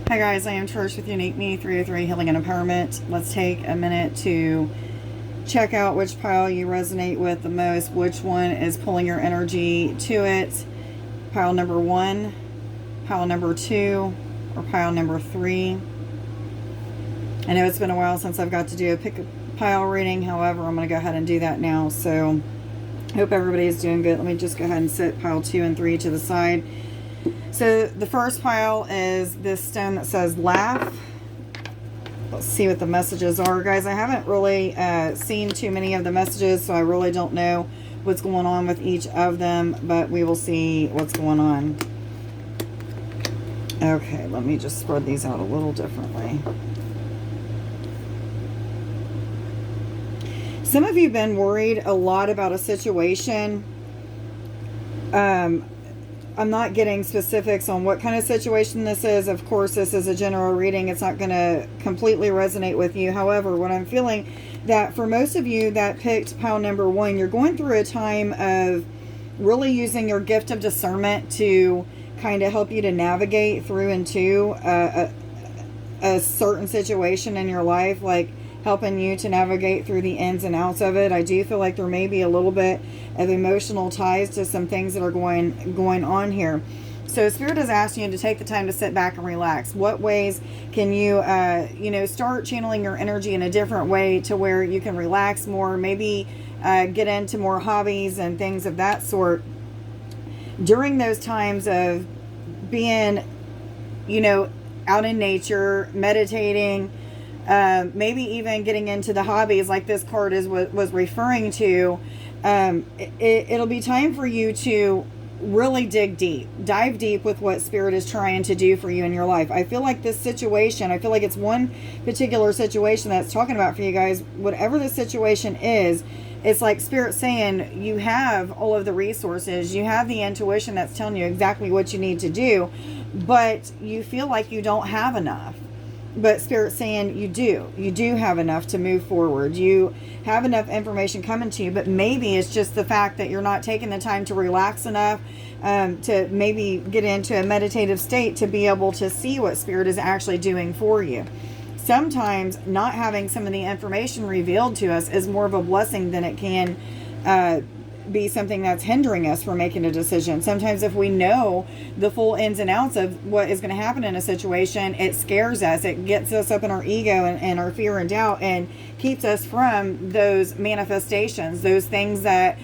Hi guys, I am Trish with Unique Me 303 Healing and Empowerment. Let's take a minute to check out which pile you resonate with the most, which one is pulling your energy to it. Pile number 1, pile number 2, or pile number 3. I know it's been a while since I've got to do a pick a pile reading, however, I'm going to go ahead and do that now. So, hope everybody is doing good. Let me just go ahead and set pile 2 and 3 to the side. So the first pile is this stone that says laugh. Let's see what the messages are. Guys, I haven't really seen too many of the messages, so I really don't know what's going on with each of them, but we will see what's going on. Okay, let me just spread these out a little differently. Some of you have been worried a lot about a situation. I'm not getting specifics on what kind of situation this is. Of course, this is a general reading. It's not going to completely resonate with you. However, what I'm feeling that for most of you that picked pile number 1, you're going through a time of really using your gift of discernment to kind of help you to navigate through into a certain situation in your life, like helping you to navigate through the ins and outs of it. I do feel like there may be a little bit of emotional ties to some things that are going on here. So Spirit is asking you to take the time to sit back and relax. What ways can you, start channeling your energy in a different way to where you can relax more, maybe get into more hobbies and things of that sort during those times of being, out in nature, meditating, maybe even getting into the hobbies like this card was referring to. It'll be time for you to really dive deep with what Spirit is trying to do for you in your life. I feel like this situation, I feel like it's one particular situation that's talking about for you guys. Whatever the situation is, it's like Spirit saying you have all of the resources, you have the intuition that's telling you exactly what you need to do, but you feel like you don't have enough. But Spirit's saying you do have enough to move forward. You have enough information coming to you, but maybe it's just the fact that you're not taking the time to relax enough to maybe get into a meditative state to be able to see what Spirit is actually doing for you. Sometimes not having some of the information revealed to us is more of a blessing than it can be something that's hindering us from making a decision. Sometimes if we know the full ins and outs of what is going to happen in a situation, it scares us. It gets us up in our ego and our fear and doubt and keeps us from those manifestations, those things that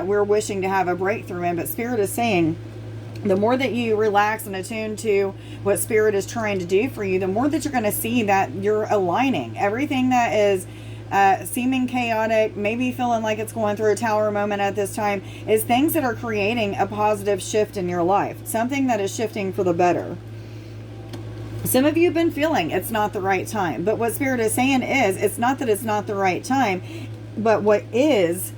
we're wishing to have a breakthrough in. But Spirit is saying, the more that you relax and attune to what Spirit is trying to do for you, the more that you're going to see that you're aligning. Everything that is seeming chaotic, maybe feeling like it's going through a tower moment at this time, is things that are creating a positive shift in your life. Something that is shifting for the better. Some of you have been feeling it's not the right time. But what Spirit is saying is, it's not that it's not the right time, but what is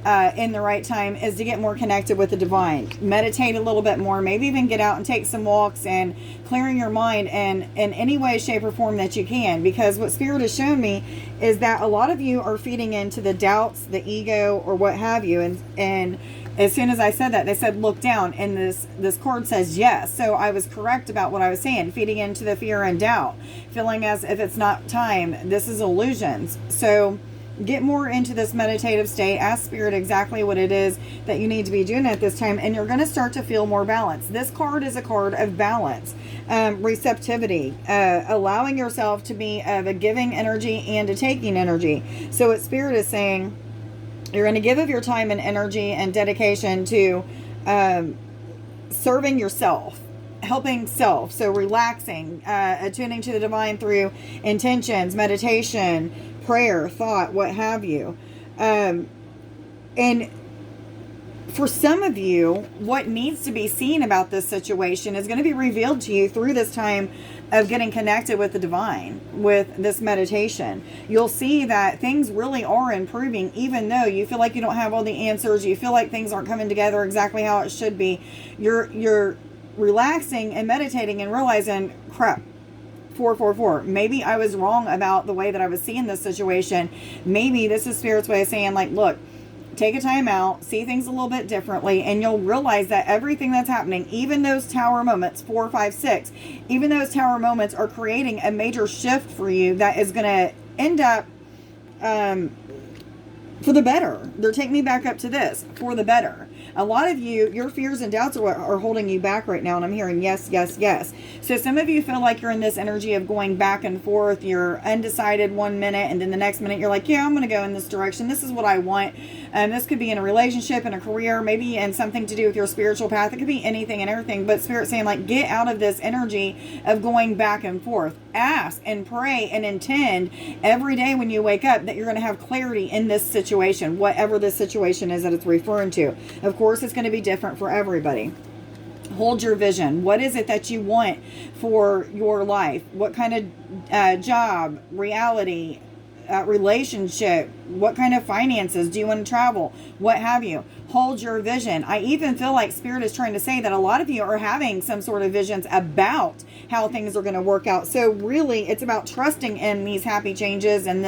in the right time is to get more connected with the divine. Meditate a little bit more, maybe even get out and take some walks and clearing your mind in any way, shape, or form that you can. Because what Spirit has shown me is that a lot of you are feeding into the doubts, the ego, or what have you. And as soon as I said that, they said, look down. And this card says yes. So I was correct about what I was saying. Feeding into the fear and doubt. Feeling as if it's not time. This is illusions. So get more into this meditative state. Ask Spirit exactly what it is that you need to be doing at this time, and you're going to start to feel more balance. This card is a card of balance, receptivity, allowing yourself to be of a giving energy and a taking energy. So what Spirit is saying, you're going to give of your time and energy and dedication to serving yourself, helping self. So relaxing, attuning to the divine through intentions, meditation, prayer, thought, what have you. And for some of you, what needs to be seen about this situation is going to be revealed to you through this time of getting connected with the divine, with this meditation. You'll see that things really are improving, even though you feel like you don't have all the answers. You feel like things aren't coming together exactly how it should be. You're relaxing and meditating and realizing, crap, 444. Maybe I was wrong about the way that I was seeing this situation. Maybe this is Spirit's way of saying, like, look, take a time out, see things a little bit differently, and you'll realize that everything that's happening, even those tower moments, 4, 5, 6, even those tower moments are creating a major shift for you that is going to end up for the better. They're taking me back up to this, for the better. A lot of you, your fears and doubts are what are holding you back right now. And I'm hearing yes, yes, yes. So some of you feel like you're in this energy of going back and forth. You're undecided one minute, and then the next minute you're like, yeah, I'm going to go in this direction. This is what I want. This could be in a relationship, in a career, maybe in something to do with your spiritual path. It could be anything and everything. But Spirit's saying, like, get out of this energy of going back and forth. Ask and pray and intend every day when you wake up that you're going to have clarity in this situation, whatever this situation is that it's referring to. Of course, it's going to be different for everybody. Hold your vision. What is it that you want for your life? What kind of job, reality, relationship, what kind of finances do you want to travel, what have you? Hold your vision. I even feel like Spirit is trying to say that a lot of you are having some sort of visions about how things are going to work out. So really, it's about trusting in these happy changes and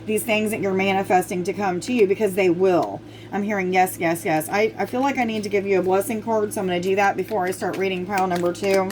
these things that you're manifesting to come to you, because they will. I'm hearing yes, yes, yes. I feel like I need to give you a blessing card, so I'm going to do that before I start reading pile number 2.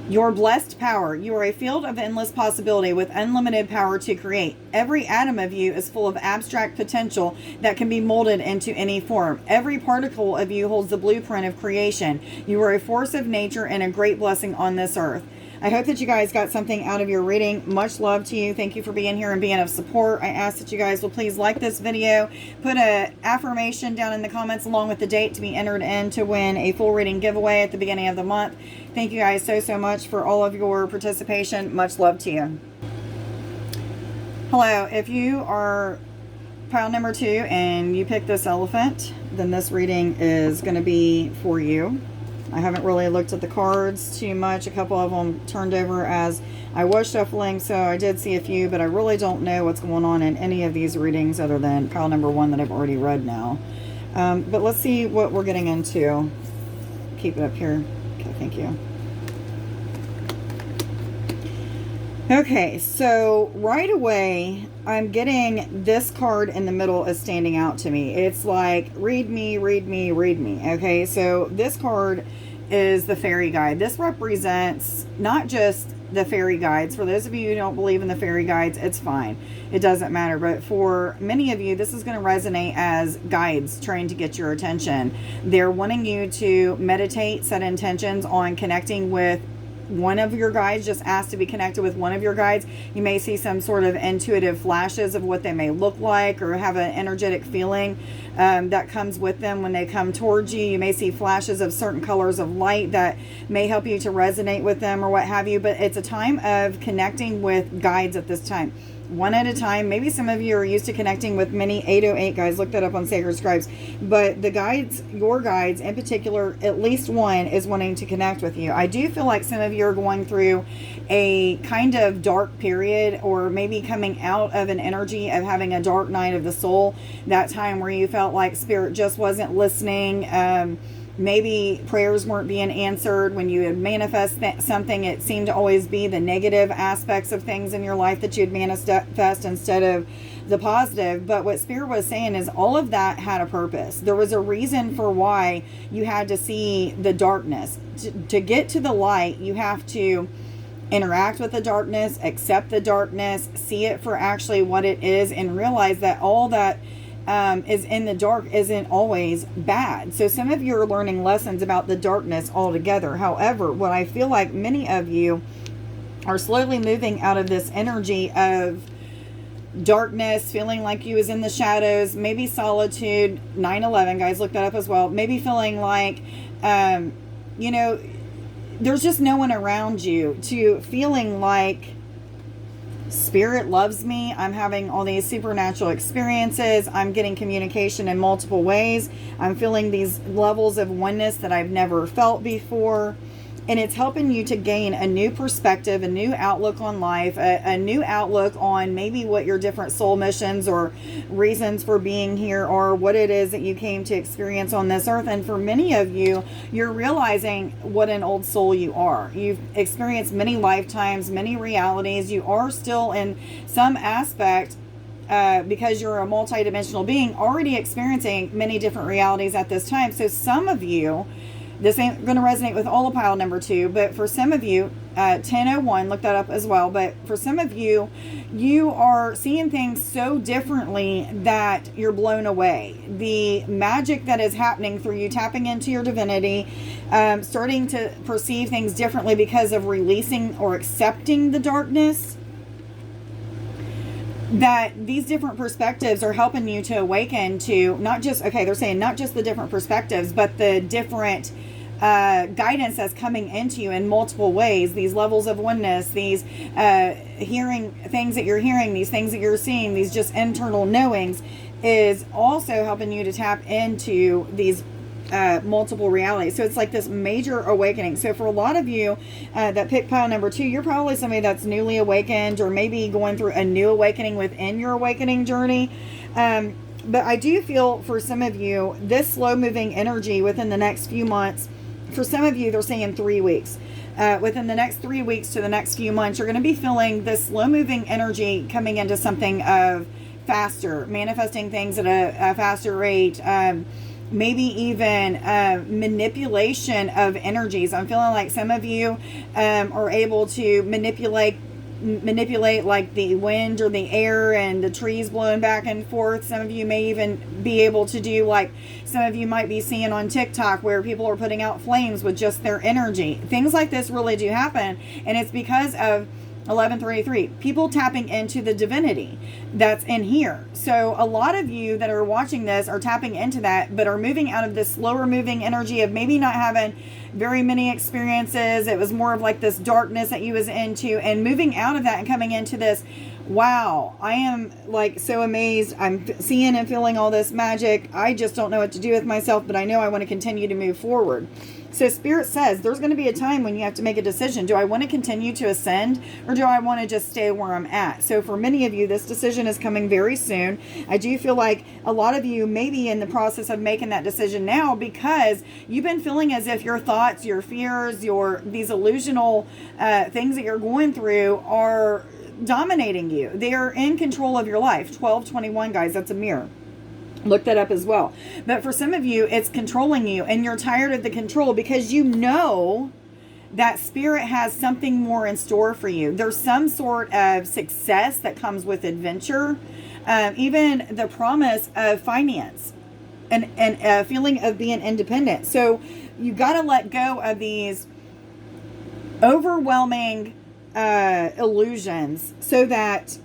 Your blessed power. You are a field of endless possibility with unlimited power to create. Every atom of you is full of abstract potential that can be molded into any form. Every particle of you holds the blueprint of creation. You are a force of nature and a great blessing on this earth. I hope that you guys got something out of your reading. Much love to you. Thank you for being here and being of support. I ask that you guys will please like this video. Put an affirmation down in the comments along with the date to be entered in to win a full reading giveaway at the beginning of the month. Thank you guys so much for all of your participation. Much love to you. Hello. If you are pile number 2 and you pick this elephant, then this reading is going to be for you. I haven't really looked at the cards too much. A couple of them turned over as I was shuffling, so I did see a few, but I really don't know what's going on in any of these readings other than pile number 1 that I've already read now. But let's see what we're getting into. Keep it up here. Okay, thank you. Okay, so right away, I'm getting this card in the middle is standing out to me. It's like, read me, read me, read me. Okay, so this card is the fairy guide. This represents not just the fairy guides. For those of you who don't believe in the fairy guides, it's fine. It doesn't matter. But for many of you, this is going to resonate as guides trying to get your attention. They're wanting you to meditate, set intentions on connecting with one of your guides. Just ask to be connected with one of your guides. You may see some sort of intuitive flashes of what they may look like, or have an energetic feeling that comes with them when they come towards you. You may see flashes of certain colors of light that may help you to resonate with them or what have you. But it's a time of connecting with guides at this time, one at a time. Maybe some of you are used to connecting with many 808 guides. Look that up on Sacred Scribes. But the guides, your guides in particular, at least one is wanting to connect with you. I do feel like some of you are going through a kind of dark period, or maybe coming out of an energy of having a dark night of the soul. That time where you felt like Spirit just wasn't listening. Maybe prayers weren't being answered. When you had manifest something, it seemed to always be the negative aspects of things in your life that you'd manifest instead of the positive. But what Spirit was saying is all of that had a purpose. There was a reason for why you had to see the darkness. To get to the light, you have to interact with the darkness, accept the darkness, see it for actually what it is, and realize that all that is in the dark isn't always bad. So some of you are learning lessons about the darkness altogether. However, what I feel like many of you are slowly moving out of this energy of darkness, feeling like you was in the shadows, maybe solitude, 9/11, guys, look that up as well. Maybe feeling like, you know, there's just no one around you, to feeling like Spirit loves me. I'm having all these supernatural experiences. I'm getting communication in multiple ways. I'm feeling these levels of oneness that I've never felt before. And it's helping you to gain a new perspective, a new outlook on life, a new outlook on maybe what your different soul missions or reasons for being here are, what it is that you came to experience on this earth. And for many of you, you're realizing what an old soul you are. You've experienced many lifetimes, many realities. You are still in some aspect, because you're a multidimensional being, already experiencing many different realities at this time. So some of you, this ain't going to resonate with all of pile number 2, but for some of you, 1001, look that up as well. But for some of you, you are seeing things so differently that you're blown away. The magic that is happening through you tapping into your divinity, starting to perceive things differently because of releasing or accepting the darkness, that these different perspectives are helping you to awaken to not just, okay, they're saying not just the different perspectives, but the different guidance that's coming into you in multiple ways. These levels of oneness, these hearing things that you're hearing, these things that you're seeing, these just internal knowings, is also helping you to tap into these multiple realities. So it's like this major awakening. So for a lot of you that pick pile number 2, you're probably somebody that's newly awakened, or maybe going through a new awakening within your awakening journey. But I do feel for some of you, this slow moving energy within the next few months, for some of you, they're saying 3 weeks. Within the next 3 weeks to the next few months, you're going to be feeling this slow moving energy coming into something of faster, manifesting things at a faster rate, maybe even manipulation of energies. I'm feeling like some of you are able to manipulate like the wind or the air and the trees blowing back and forth. Some of you may even be able to do, like some of you might be seeing on TikTok, where people are putting out flames with just their energy. Things like this really do happen, and it's because of 1133, people tapping into the divinity that's in here. So a lot of you that are watching this are tapping into that, but are moving out of this slower moving energy of maybe not having very many experiences. It was more of like this darkness that you was into, and moving out of that and coming into this, wow, I am like so amazed. I'm seeing and feeling all this magic. I just don't know what to do with myself, but I know I want to continue to move forward. So Spirit says there's going to be a time when you have to make a decision. Do I want to continue to ascend, or do I want to just stay where I'm at? So for many of you, this decision is coming very soon. I do feel like a lot of you may be in the process of making that decision now, because you've been feeling as if your thoughts, your fears, these illusional things that you're going through are dominating you. They are in control of your life. 1221, guys, that's a mirror. Look that up as well. But for some of you, it's controlling you, and you're tired of the control because you know that Spirit has something more in store for you. There's some sort of success that comes with adventure, even the promise of finance and a feeling of being independent. So you got to let go of these overwhelming illusions so that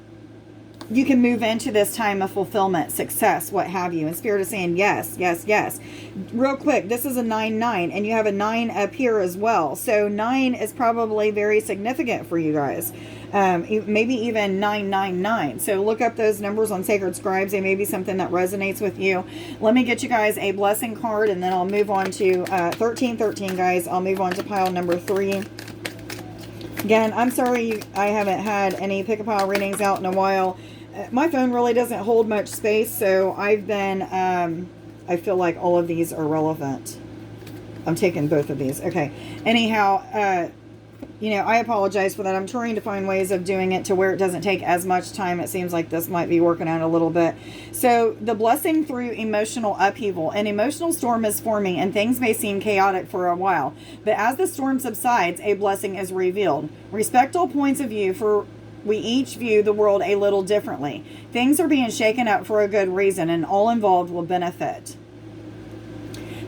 you can move into this time of fulfillment, success, what have you. And Spirit is saying, yes, yes, yes. Real quick, this is a 9-9, and you have a 9 up here as well. So 9 is probably very significant for you guys. Maybe even 999. So look up those numbers on Sacred Scribes. They may be something that resonates with you. Let me get you guys a blessing card, and then I'll move on to 1313, guys. I'll move on to pile number 3. Again, I'm sorry I haven't had any pick-a-pile readings out in a while. My phone really doesn't hold much space, so I've been, I feel like all of these are relevant. I'm taking both of these. Okay. Anyhow, I apologize for that. I'm trying to find ways of doing it to where it doesn't take as much time. It seems like this might be working out a little bit. So the blessing through emotional upheaval. An emotional storm is forming, and things may seem chaotic for a while. But as the storm subsides, a blessing is revealed. Respect all points of view, for we each view the world a little differently. Things are being shaken up for a good reason, and all involved will benefit.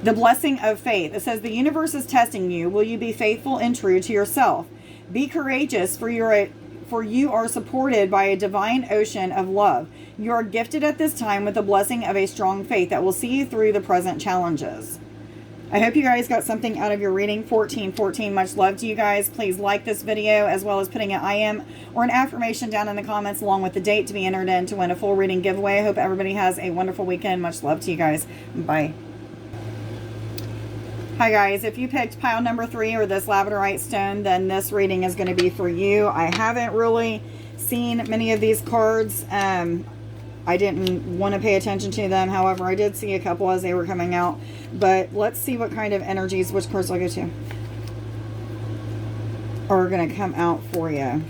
The blessing of faith. It says the universe is testing you. Will you be faithful and true to yourself? Be courageous, for you are supported by a divine ocean of love. You are gifted at this time with the blessing of a strong faith that will see you through the present challenges. I hope you guys got something out of your reading. 1414, much love to you guys. Please like this video, as well as putting an I am or an affirmation down in the comments along with the date to be entered in to win a full reading giveaway. I hope everybody has a wonderful weekend. Much love to you guys. Bye. Hi guys, if you picked pile number 3 or this labradorite stone, then this reading is going to be for you. I haven't really seen many of these cards. I didn't want to pay attention to them. However, I did see a couple as they were coming out. But let's see what kind of energies, which cards I'll go to, are going to come out for you.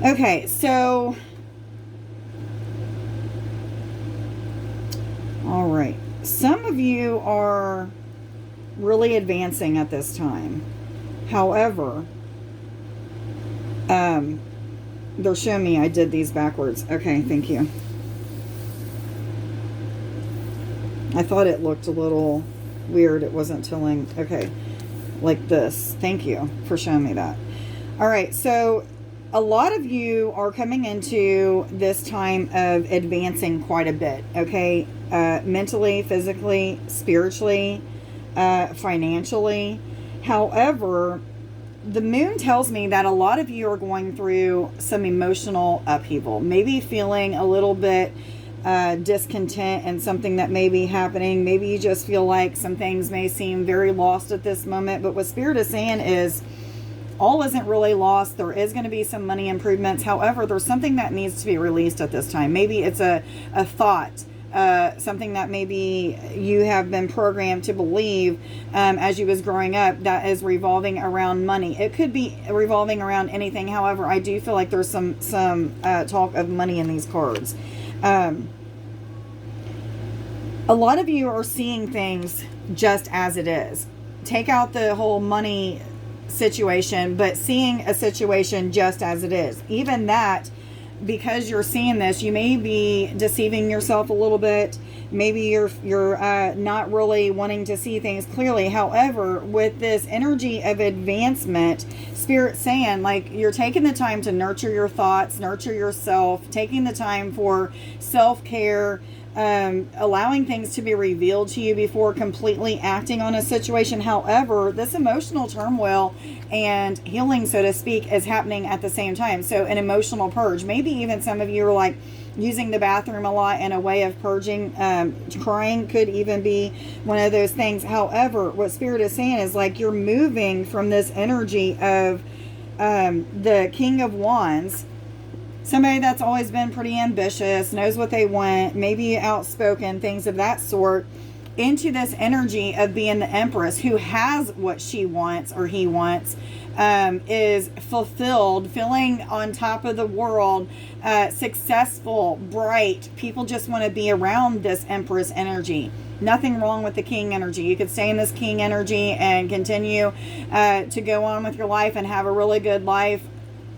Okay, so, all right. Some of you are really advancing at this time. However, they're showing me I did these backwards. Okay, thank you. I thought it looked a little weird. It wasn't telling. Okay, like this. Thank you for showing me that. All right, so a lot of you are coming into this time of advancing quite a bit. Okay, mentally, physically, spiritually, financially. However, the moon tells me that a lot of you are going through some emotional upheaval, maybe feeling a little bit discontent and something that may be happening. Maybe you just feel like some things may seem very lost at this moment. But what Spirit is saying is all isn't really lost. There is going to be some money improvements. However, there's something that needs to be released at this time. Maybe it's a thought, something that maybe you have been programmed to believe as you was growing up that is revolving around money. It could be revolving around anything. However, I do feel like there's some talk of money in these cards. A lot of you are seeing things just as it is. Take out the whole money situation, but seeing a situation just as it is. Even that, because you're seeing this, you may be deceiving yourself a little bit. Maybe you're not really wanting to see things clearly. However, with this energy of advancement, Spirit's saying, like, you're taking the time to nurture your thoughts, nurture yourself, taking the time for self-care, allowing things to be revealed to you before completely acting on a situation. However, this emotional turmoil and healing, so to speak, is happening at the same time. So an emotional purge. Maybe even some of you are like using the bathroom a lot in a way of purging. Crying could even be one of those things. However, what Spirit is saying is like you're moving from this energy of the King of Wands, somebody that's always been pretty ambitious, knows what they want, maybe outspoken, things of that sort, into this energy of being the Empress who has what she wants or he wants, is fulfilled, feeling on top of the world, successful, bright. People just want to be around this Empress energy. Nothing wrong with the King energy. You could stay in this King energy and continue to go on with your life and have a really good life.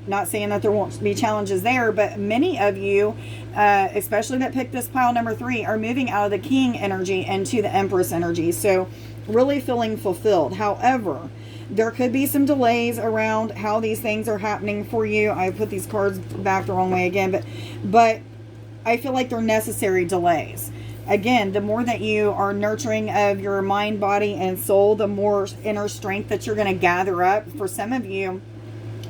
Not saying that there won't be challenges there, but many of you, especially that picked this pile number 3, are moving out of the King energy into the Empress energy. So really feeling fulfilled. However, there could be some delays around how these things are happening for you. I put these cards back the wrong way again, but I feel like they're necessary delays. Again, the more that you are nurturing of your mind, body, and soul, the more inner strength that you're going to gather up. For some of you,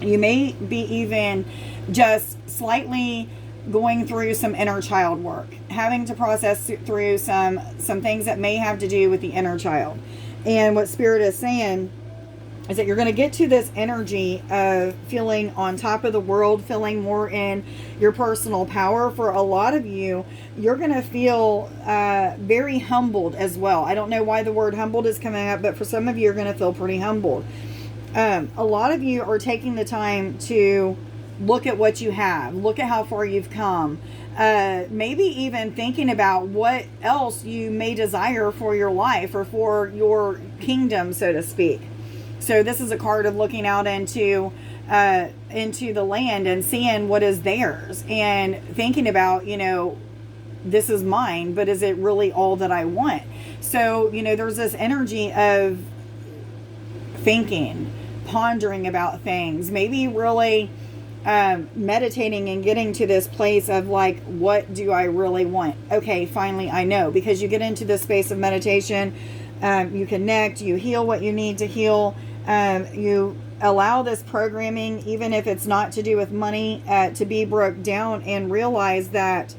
you may be even just slightly going through some inner child work, having to process through some things that may have to do with the inner child. And what Spirit is saying is that you're going to get to this energy of feeling on top of the world, feeling more in your personal power. For a lot of you, you're going to feel very humbled as well. I don't know why the word humbled is coming up, but for some of you, you're going to feel pretty humbled. A lot of you are taking the time to look at what you have, look at how far you've come, maybe even thinking about what else you may desire for your life or for your kingdom, so to speak. So this is a card of looking out into the land and seeing what is theirs and thinking about, this is mine, but is it really all that I want? So, there's this energy of thinking, pondering about things, maybe really meditating and getting to this place of like, what do I really want? Okay, finally I know. Because you get into this space of meditation, you connect, you heal what you need to heal, you allow this programming, even if it's not to do with money, to be broke down and realize that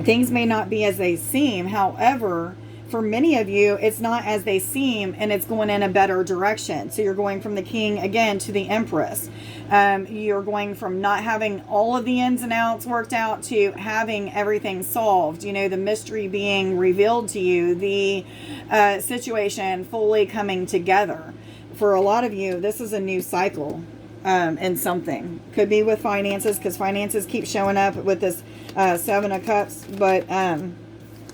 things may not be as they seem. However, for many of you, it's not as they seem, and it's going in a better direction. So you're going from the King again to the Empress. You're going from not having all of the ins and outs worked out to having everything solved. You know, the mystery being revealed to you, the situation fully coming together. For a lot of you, this is a new cycle in something. Could be with finances, because finances keep showing up with this Seven of Cups, but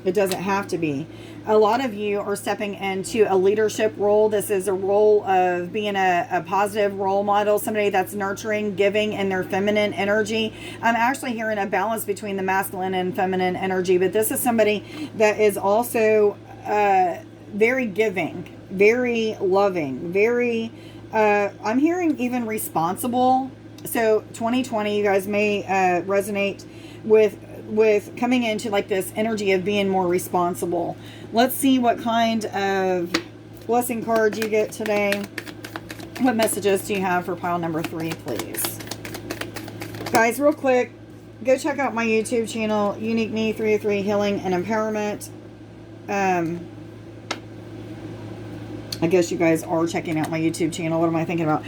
it doesn't have to be. A lot of you are stepping into a leadership role. This is a role of being a positive role model, somebody that's nurturing, giving in their feminine energy. I'm actually hearing a balance between the masculine and feminine energy, but this is somebody that is also very giving, very loving, very, I'm hearing even responsible. So 2020, you guys may resonate with coming into like this energy of being more responsible. Let's see what kind of blessing card you get today. What messages do you have for pile number 3, please? Guys, real quick, go check out my YouTube channel, Unique Me 303 Healing and Empowerment. I guess you guys are checking out my YouTube channel. What am I thinking about?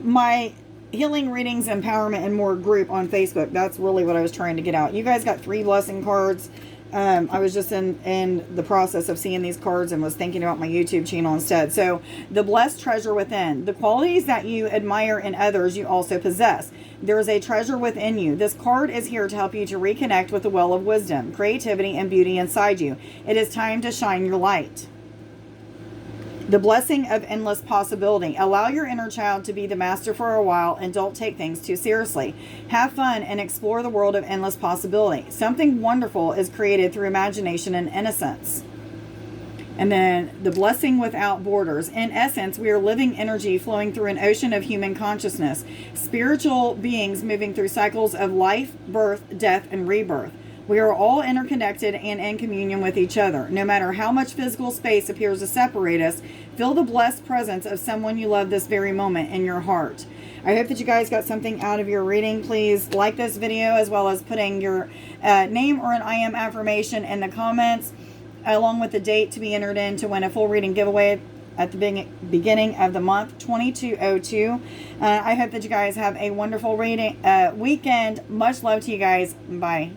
My Healing, Readings, Empowerment, and More group on Facebook. That's really what I was trying to get out. You guys got 3 blessing cards. I was just in the process of seeing these cards and was thinking about my YouTube channel instead. So, the blessed treasure within. The qualities that you admire in others, you also possess. There is a treasure within you. This card is here to help you to reconnect with the well of wisdom, creativity, and beauty inside you. It is time to shine your light. The blessing of endless possibility. Allow your inner child to be the master for a while and don't take things too seriously. Have fun and explore the world of endless possibility. Something wonderful is created through imagination and innocence. And then the blessing without borders. In essence, we are living energy flowing through an ocean of human consciousness. Spiritual beings moving through cycles of life, birth, death, and rebirth. We are all interconnected and in communion with each other. No matter how much physical space appears to separate us, feel the blessed presence of someone you love this very moment in your heart. I hope that you guys got something out of your reading. Please like this video, as well as putting your name or an I am affirmation in the comments, along with the date to be entered in to win a full reading giveaway at the beginning of the month, 2202. I hope that you guys have a wonderful reading weekend. Much love to you guys. Bye.